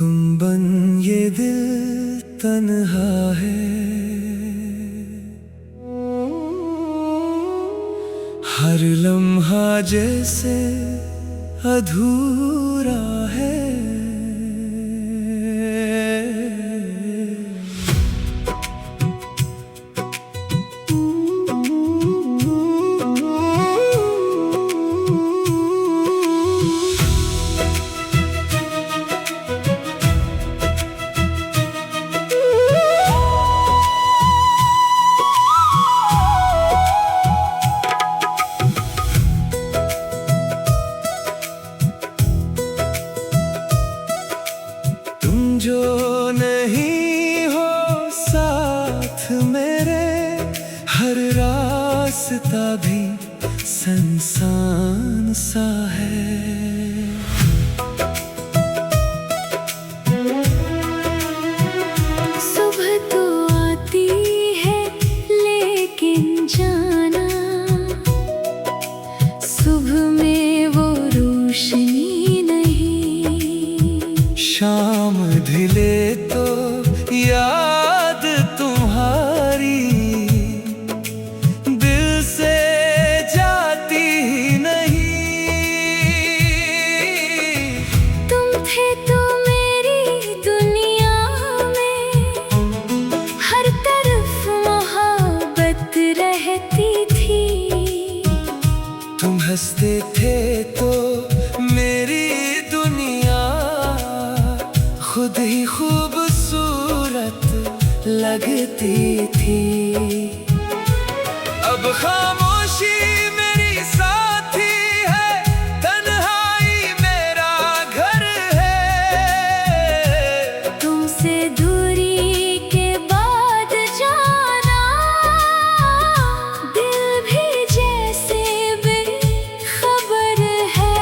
तुम बन ये दिल तन्हा है, हर लम्हा जैसे अधूरा है। जो नहीं हो साथ मेरे, हर रास्ता भी सुनसान सा है। सुबह तो आती है लेकिन जाना, सुबह में वो रोशनी नहीं। शाम ढले तो याद तुम्हारी दिल से जाती ही नहीं। तुम थे तो मेरी दुनिया में, हर तरफ मोहब्बत रहती थी। तुम हंसते थे तो मेरी दुनिया खुद ही खूबसूरत लगती थी। अब खामोशी मेरी साथी है, तन्हाई मेरा घर है। तुमसे दूरी के बाद जाना, दिल भी जैसे बेखबर है।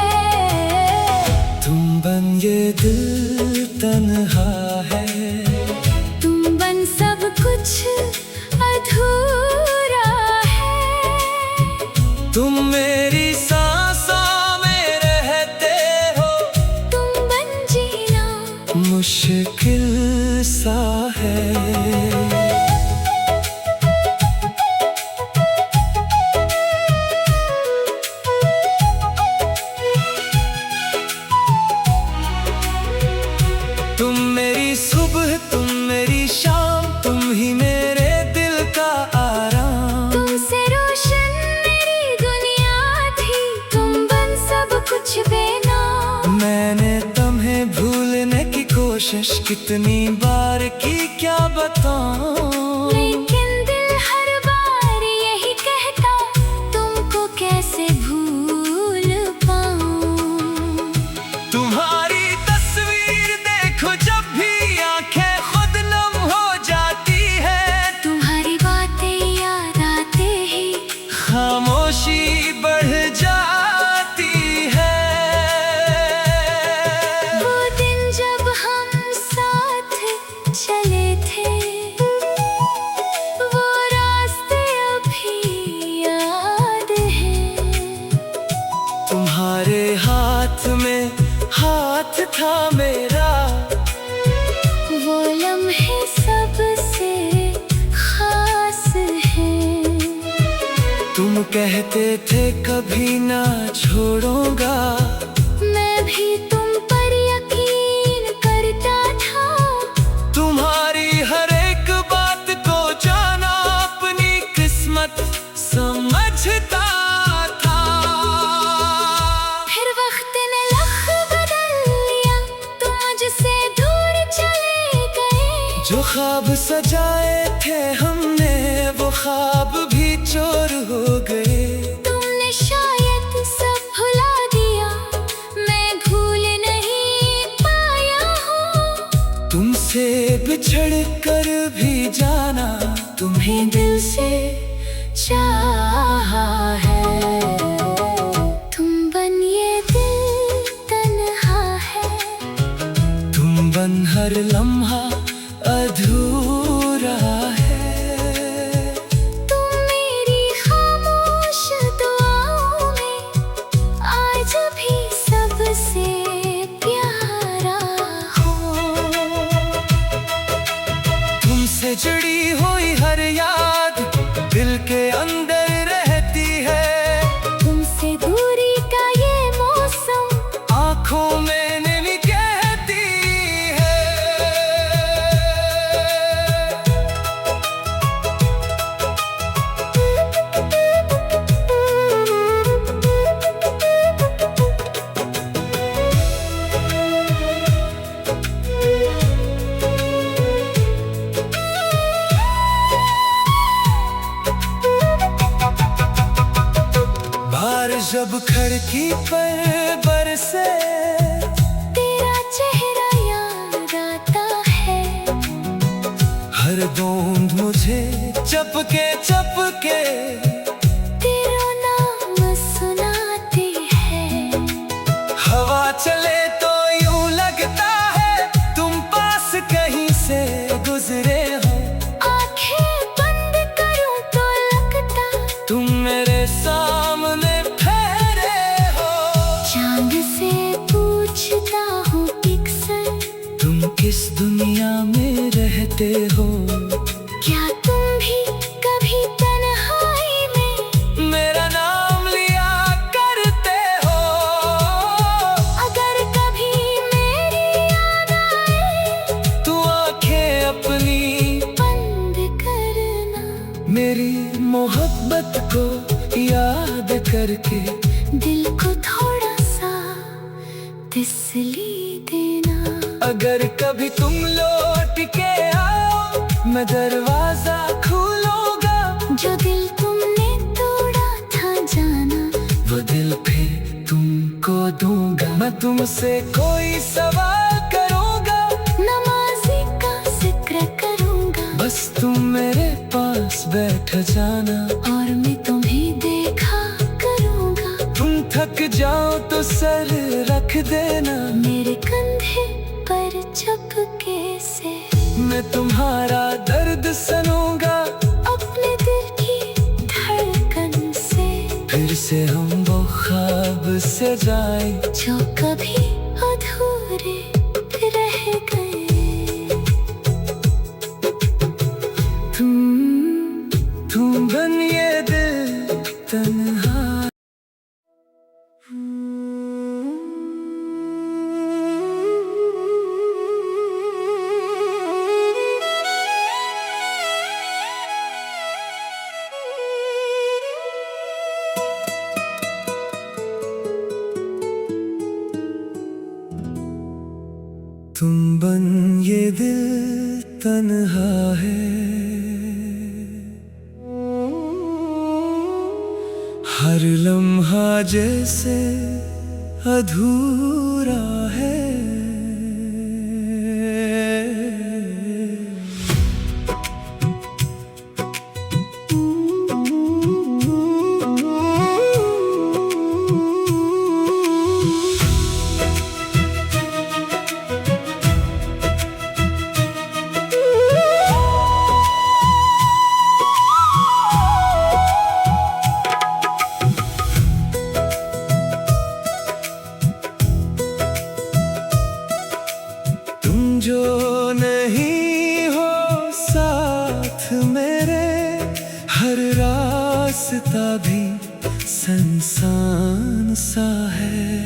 तुम बन ये दिल तन्हा है, तुम बन सब कुछ अधूरा है। तुम मेरी सांसों में रहते हो, तुम बन जीना मुश्किल सा है। तुम मेरी सुबह, तुम मेरी शाम, तुम ही मेरे दिल का आराम। तुमसे रोशन मेरी दुनिया थी, तुम बन सब कुछ बेनाम। मैंने तुम्हें भूलने की कोशिश कितनी बार की क्या बताऊं। लेकिन दिल हर बार यही कहता, तुमको कैसे भूल पाऊं। तुम्हारी तस्वीर देखो जब भी आंखें खुद नम हो जाती है। तुम्हारी बातें याद आते ही खामोशी बढ़ जाती है। वो दिन जब हम साथ चले थे, वो रास्ते अभी याद हैं। तुम्हारे हाथ में हाथ था मेरा, वो लम्हे सबसे खास हैं। तुम कहते थे कभी ना छोड़ूंगा, मैं भी तुम पर यकीन करता था। तुम्हारी हर एक बात को जाना अपनी किस्मत समझता था। फिर वक्त ने लख बदल लिया, तुम मुझसे दूर चले गए। जो ख्वाब सजाए थे हमने, वो ख्वाब भी चोर हो गए। तुमने शायद सब भुला दिया, मैं भूल नहीं पाया हूँ। तुमसे बिछड़ कर भी जाना, तुम्हें दिल से चाहा है। तुम बन ये दिल तन्हा है, तुम बन हर लम्हा अधूरा है। तुम मेरी खामोश दुआओं में आज भी सबसे प्यारा हो। जब खिड़की पर बरसे तेरा चेहरा याद आता है। हर बूंद मुझे चपके चपके तेरा नाम सुनाती है। हवा चले तो यूं लगता है तुम पास कहीं से गुजरे हो। आंखें बंद करूं तो लगता तुम मेरे सामने ठहरे हो। चांद से पूछता हूँ अक्सर तुम किस दुनिया में रहते हो। क्या तुम भी कभी तन्हाई में मेरा नाम लिया करते हो। अगर कभी मेरी याद आए तू आंखें अपनी बंद करना। मेरी मोहब्बत को याद करके दिल को थोड़ा सा तसल्ली देना। अगर कभी तुम लौट के आओ मैं दरवाजा खोलूंगा। जो दिल तुमने तोड़ा था जाना, वो दिल फिर तुमको दूंगा। मैं तुमसे कोई सवाल करूंगा, नमाज़ी का जिक्र करूंगा। बस तुम मेरे पास बैठ जाना और मैं तुम्हें देखा करूंगा। तुम थक जाओ तो सर रख देना मेरे कंधे पर चुपके से मैं तुम्हारा दर्द सुनूंगा। अपने दिल की धड़कन से फिर से हम वो ख्वाब से जाए जो कभी अधूरे रह गए। तुम बन ये दिल तन्हा। तुम बन ये दिल तन्हा है। हर लम्हा जैसे अधूरा है। जो नहीं हो साथ मेरे हर रास्ता भी सुनसान सा है।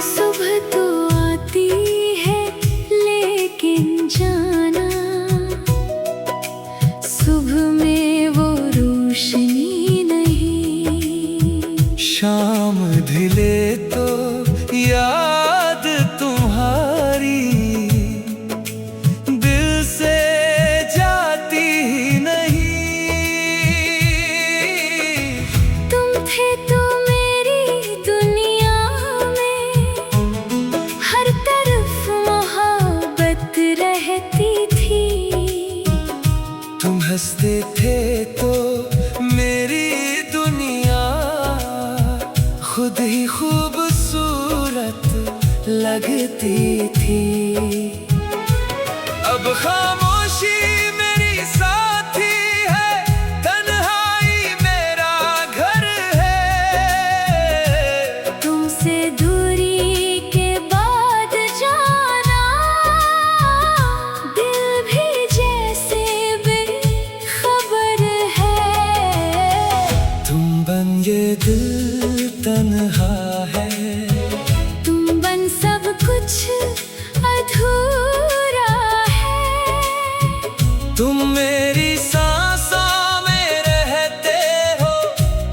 सुबह तो आती है लेकिन जाना, सुबह में वो रोशनी नहीं। शाम ढले तो याद तुम्हारी दिल से जाती ही नहीं। तुम थे तो मेरी दुनिया में हर तरफ मोहब्बत रहती थी। तुम हंसते थे तो मेरी दुनिया खुद ही खूबसूरत लगती थी। अब खामोशी मेरी साथी है, तन्हाई मेरा घर है। तुमसे दूरी के बाद जाना, दिल भी जैसे बेखबर है। तुम बन ये दिल तन्हा है। तुम बन सब कुछ अधूरा है। तुम मेरी सांसों में रहते हो।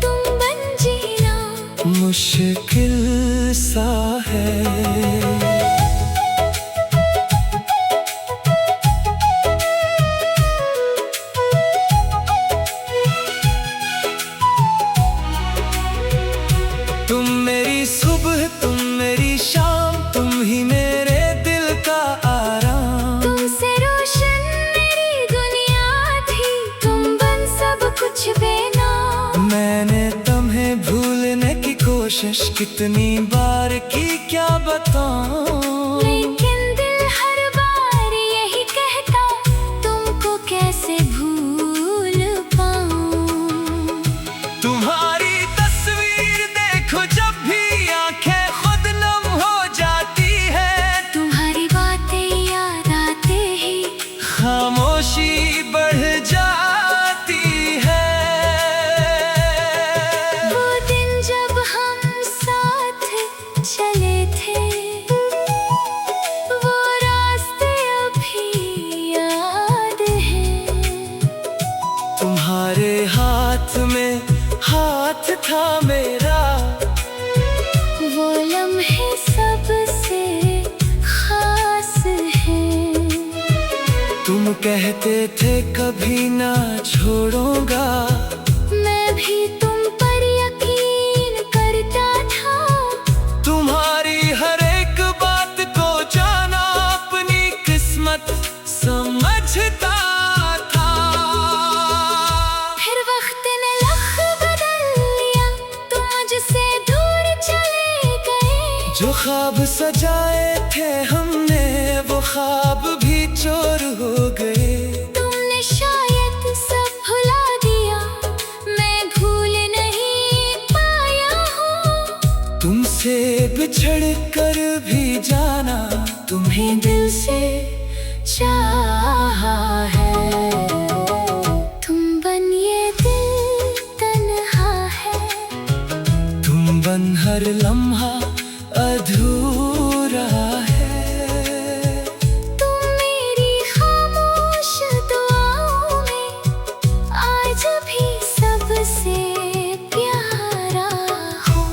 तुम बन जीना मुश्किल सा है। कोशिश कितनी बार की क्या बताऊं, लेकिन दिल हर बार यही कहता, तुमको कैसे भूल पाऊं। तुम्हारी तस्वीर देखो जब भी आंखें खुद नम हो जाती है, तुम्हारी बातें याद आते ही खामोशी बढ़ जाती है। वो दिन जब हम साथ चले थे, वो रास्ते अभी याद हैं। तुम्हारे हाथ में हाथ था मेरा, वो लम्हे सबसे खास हैं। तुम कहते थे कभी ना छोड़ूंगा, मैं भी तुम पर यकीन करता था। तुम्हारी हर एक बात को जाना अपनी किस्मत समझता था। फिर वक्त ने लख बदल लिया, तुम मुझसे दूर चले गए। जो ख्वाब सजाए थे हमने वो ख्वाब भी चोर हो गए। तुमने शायद सब भुला दिया, मैं भूल नहीं पाया हूँ। तुमसे बिछड़ कर भी जाना, तुम्हें दिल से चाहा है। तुम बन ये दिल तन्हा है, तुम बन हर लम्हा अधूरा है। तुम मेरी खामोश दुआओं में आज भी सबसे प्यारा हो।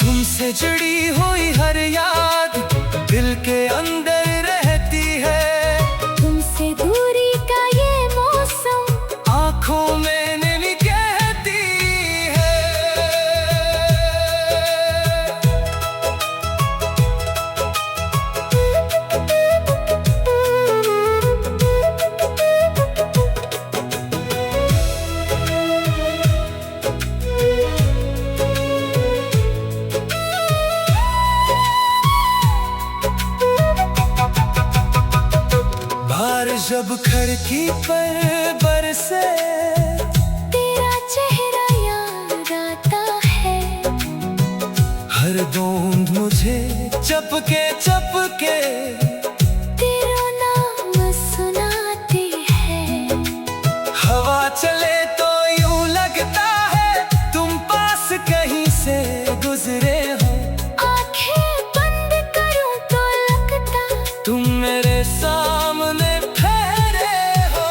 तुमसे जुड़ी हुई हर याद दिल के अंदर रहती है। तुमसे दूरी का ये मौसम आंखों में नहीं कहती है। बारिश जब खिड़की पर बरसे, तेरा चेहरा याद आता है। हर बूंद मुझे चपके चपके तेरा नाम सुनाते हैं। हवा चले तो यूं लगता है तुम पास कहीं से गुजरे हो। आंखें बंद करूं तो लगता तुम मेरे सामने ठहरे हो।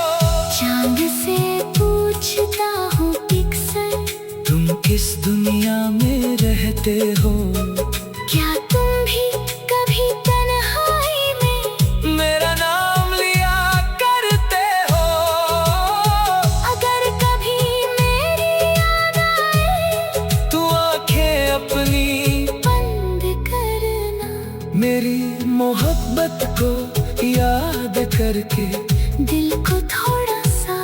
चांद से पूछता हूँ अक्सर, तुम किस दुनिया में रहते हो। क्या तुम भी कभी तन्हाई में मेरा नाम लिया करते हो। अगर कभी मेरी याद आए तू आंखें अपनी बंद करना। मेरी मोहब्बत को याद करके दिल को थोड़ा सा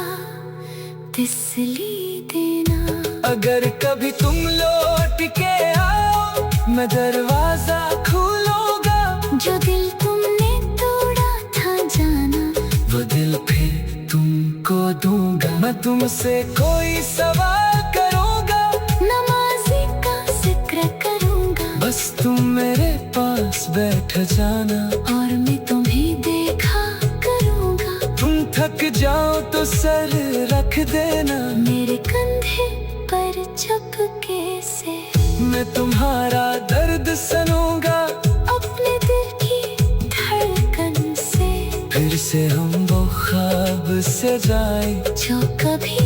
तसल्ली देना। अगर कभी तुम लौट के आओ मैं दरवाजा खोलूंगा। जो दिल तुमने तोड़ा था जाना, वो दिल फिर तुमको दूंगा। मैं तुमसे कोई सवाल करूंगा, नमाज़ी का जिक्र करूंगा। बस तुम मेरे पास बैठ जाना और मैं तुम्हें देखा करूंगा। तुम थक जाओ तो सर रख देना मेरे कंधे पर चपके से। मैं तुम्हारा दर्द सुनूंगा अपने दिल की धड़कन से। फिर से हम वो ख्वाब से जाए जो कभी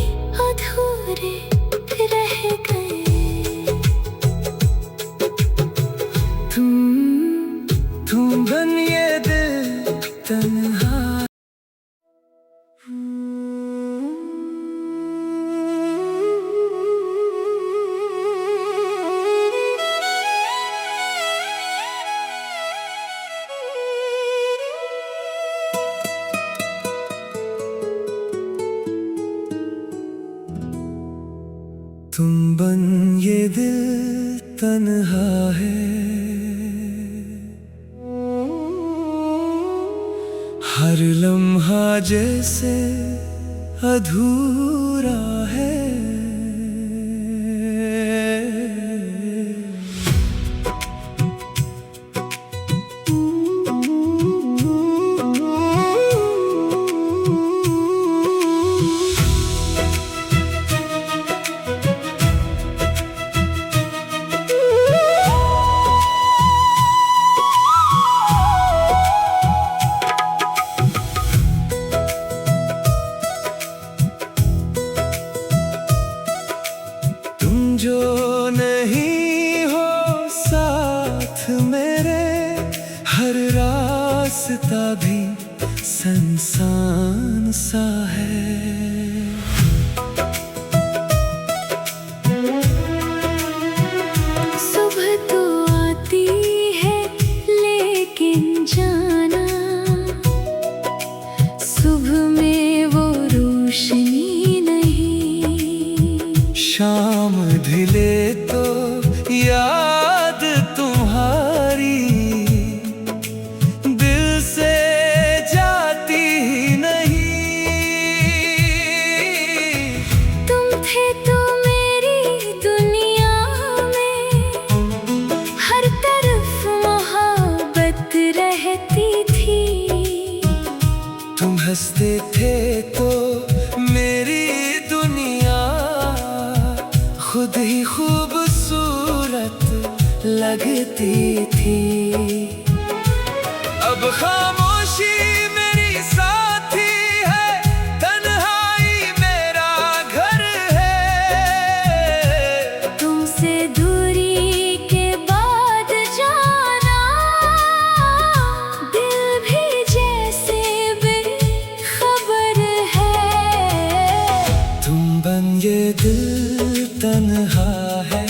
अधूरे रह गए। तुम बन ये दिल तन्हा। तुम बन ये दिल तन्हा है, हर लम्हा जैसे अधूरा है। जो नहीं हो साथ मेरे, हर रास्ता भी सुनसान सा है। सुबह तो आती है लेकिन जाना, सुबह में वो रोशनी नहीं। शाम ढले तो याद तुम्हारी दिल से जाती ही नहीं। तुम थे तो मेरी दुनिया में, हर तरफ मोहब्बत रहती थी। तुम हंसते थे तो मेरी दुनिया खुद ही खूबसूरत लगती थी। अब खामोशी मेरी साथी है, तन्हाई मेरा घर है। तुमसे दूरी के बाद जाना, दिल भी जैसे बेखबर है। तुम बन ये दिल तन्हा है,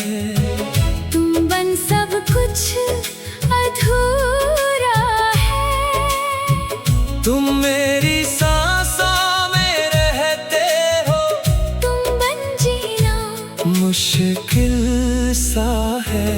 तुम बन सब कुछ अधूरा है। तुम मेरी सांसों में रहते हो, तुम बन जीना मुश्किल सा है।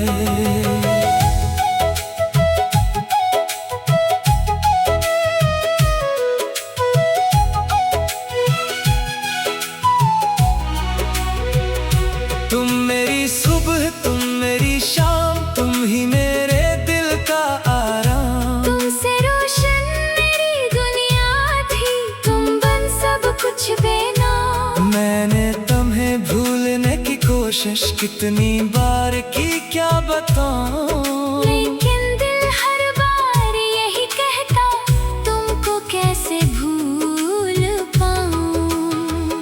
तुम मेरी सुबह, तुम मेरी शाम, तुम ही मेरे दिल का आराम। तुमसे रोशन मेरी दुनिया थी, तुम बन सब कुछ बेनाम। मैंने तुम्हें भूलने की कोशिश कितनी बार की क्या बताऊं। लेकिन दिल हर बार यही कहता, तुमको कैसे भूल पाऊं।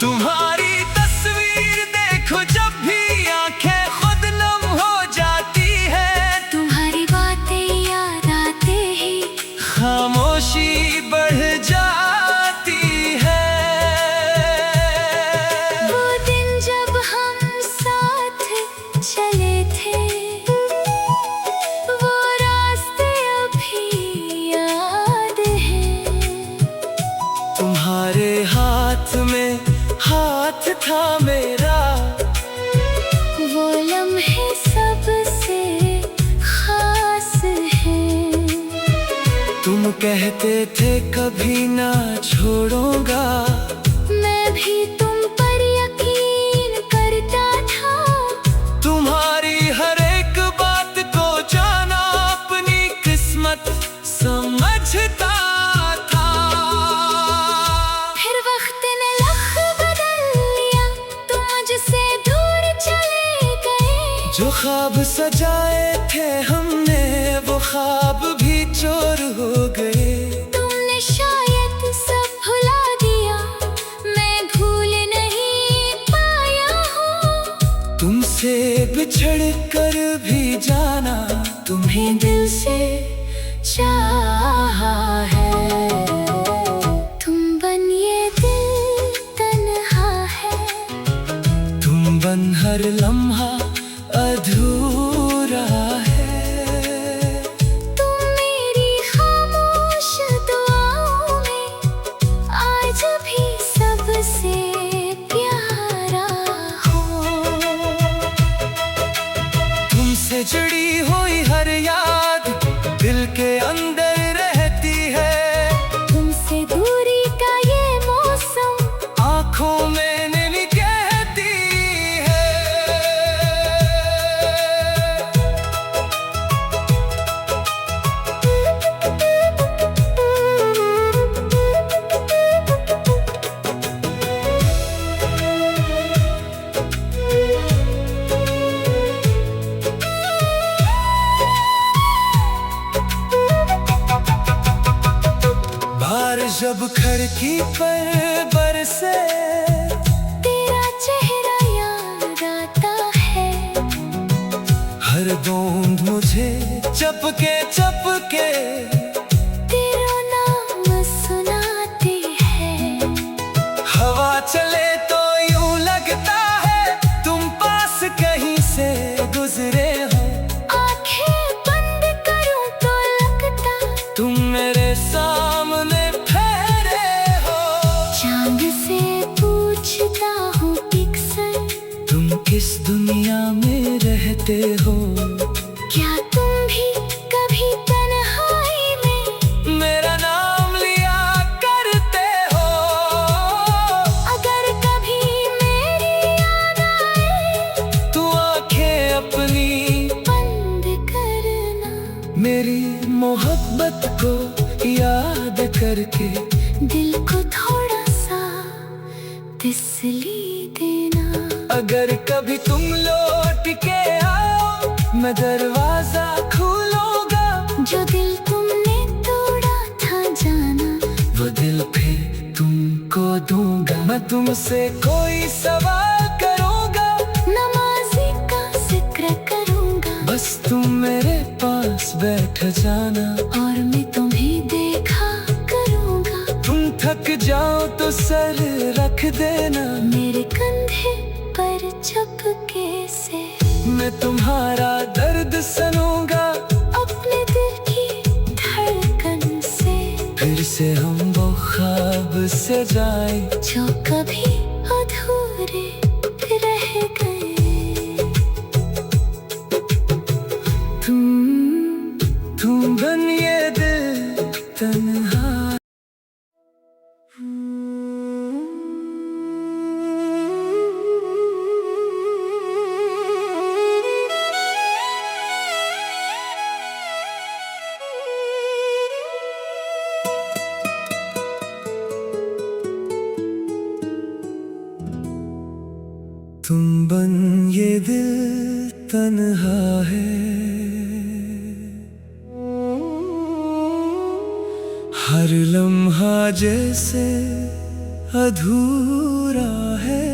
तुम्हारी तस्वीर देखो जब भी आंखें खुद नम हो जाती है। तुम्हारी बातें याद आते ही खामोशी बढ़ जाती है। वो दिन जब हम साथ चले थे, वो रास्ते अभी याद हैं। तुम्हारे हाथ में हाथ था मेरा, वो लम्हे सबसे खास हैं। तुम कहते थे कभी ना छोड़ूंगा, मैं भी तुम पर यकीन करता था। तुम्हारी हर एक बात को जाना अपनी किस्मत समझता था। फिर वक्त ने लख बदल लिया, तुम मुझसे दूर चले गए। जो ख्वाब सजाए थे हमने, वो ख्वाब भी चोर हो गए। तुमने शायद सब भुला दिया, मैं भूल नहीं पाया हूँ। तुमसे बिछड़ कर भी जाना, तुम्हें दिल से चाहा है। तुम बन ये दिल तन्हा है, तुम बन हर लम्हा अधूरा है। तुम मेरी खामोश दुआओं में आज भी सबसे प्यारा हो। ढूंढ मुझे चपके चपके तेरा नाम सुनाते हैं। हवा चले तो यूं लगता है तुम पास कहीं से गुजरे हो। आंखें बंद करूं तो लगता तुम मेरे सामने ठहरे हो। चांद से पूछता हूँ अक्सर तुम किस दुनिया में रहते हो। क्या तुम भी कभी तन्हाई में मेरा नाम लिया करते हो। अगर कभी मेरी याद आए तू आंखें अपनी बंद करना। मेरी मोहब्बत को याद करके दिल को थोड़ा सा तसल्ली देना। अगर कभी तुम लौट के आओ मैं दरवाजा खोलूंगा। जो दिल तुमने तोड़ा था जाना, वो दिल फिर तुमको दूंगा। मैं तुमसे कोई सवाल करूंगा, नमाज़ी का जिक्र करूंगा। बस तुम मेरे पास बैठ जाना और मैं तुम्हें देखा करूंगा। तुम थक जाओ तो सर रख देना मेरे कंधे पर चपके से। मैं तुम्हारा दर्द सुनूंगा। अपने दिल की धड़कन से फिर से हम वो ख्वाब से जाए जो कभी अधूरे रह गए। तुम बनिए दिल तन्हा। तुम बन ये दिल तन्हा है। हर लम्हा जैसे अधूरा है।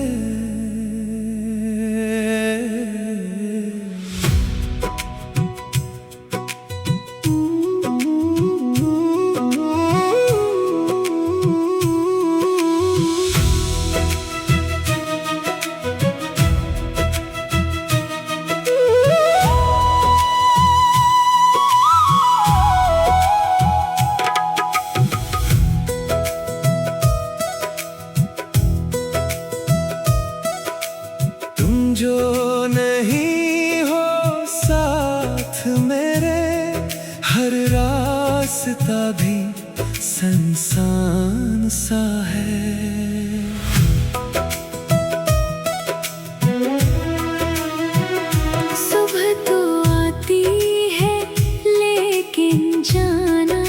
जो नहीं हो साथ मेरे, हर रास्ता भी सुनसान सा है। सुबह तो आती है लेकिन जाना,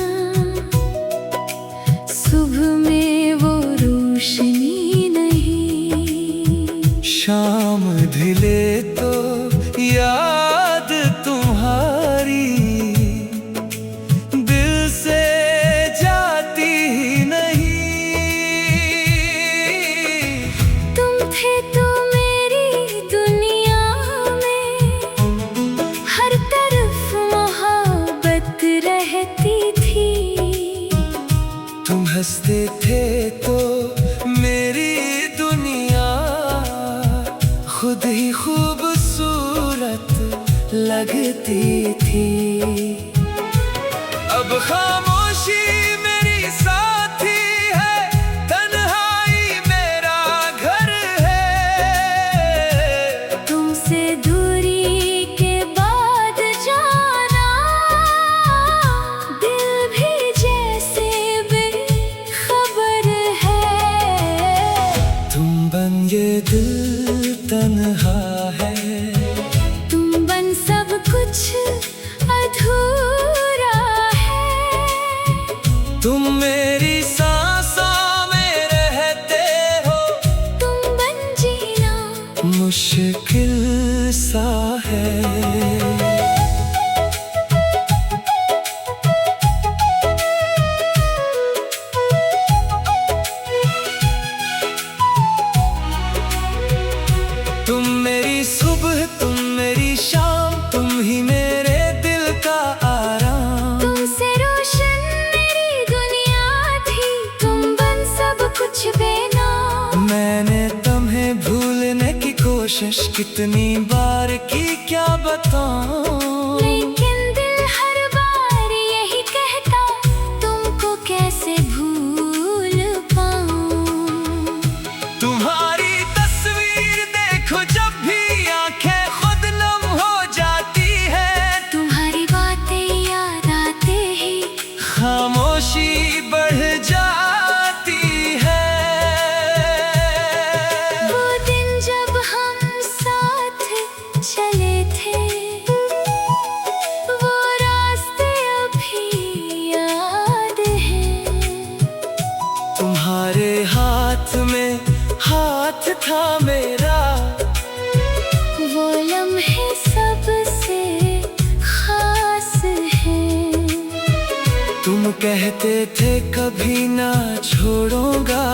सुबह में वो रोशनी नहीं। शाम ढले तो याद तुम्हारी दिल से जाती ही नहीं। तुम थे तो मेरी दुनिया में, हर तरफ मोहब्बत रहती थी। तुम हंसते थे तो मेरी दुनिया खुद ही खूबसूरत लगती थी। अब खामोशी मेरी साथी है, तन्हाई मेरा घर है। तुमसे दूरी के बाद जाना, दिल भी जैसे बेखबर है। तुम बन ये दिल तन्हा है। तुम बन सब कुछ अधूरा है। तुम मेरी सांसों में रहते हो। तुम बन जीना मुश्किल सा है। तुम मेरी कोशिश कितनी बार की क्या बताऊं, लेकिन दिल हर बार यही कहता, तुमको कैसे भूल पाऊं। तुम्हारी तस्वीर देखो जब भी आंखें खुद नम हो जाती है, तुम्हारी बातें याद आते ही खामोशी बढ़ जाती है। वो दिन जब हम साथ चले थे, वो रास्ते अभी याद हैं। तुम्हारे हाथ में हाथ था मेरा, वो लम्हे सबसे खास हैं। तुम कहते थे कभी ना छोड़ूंगा,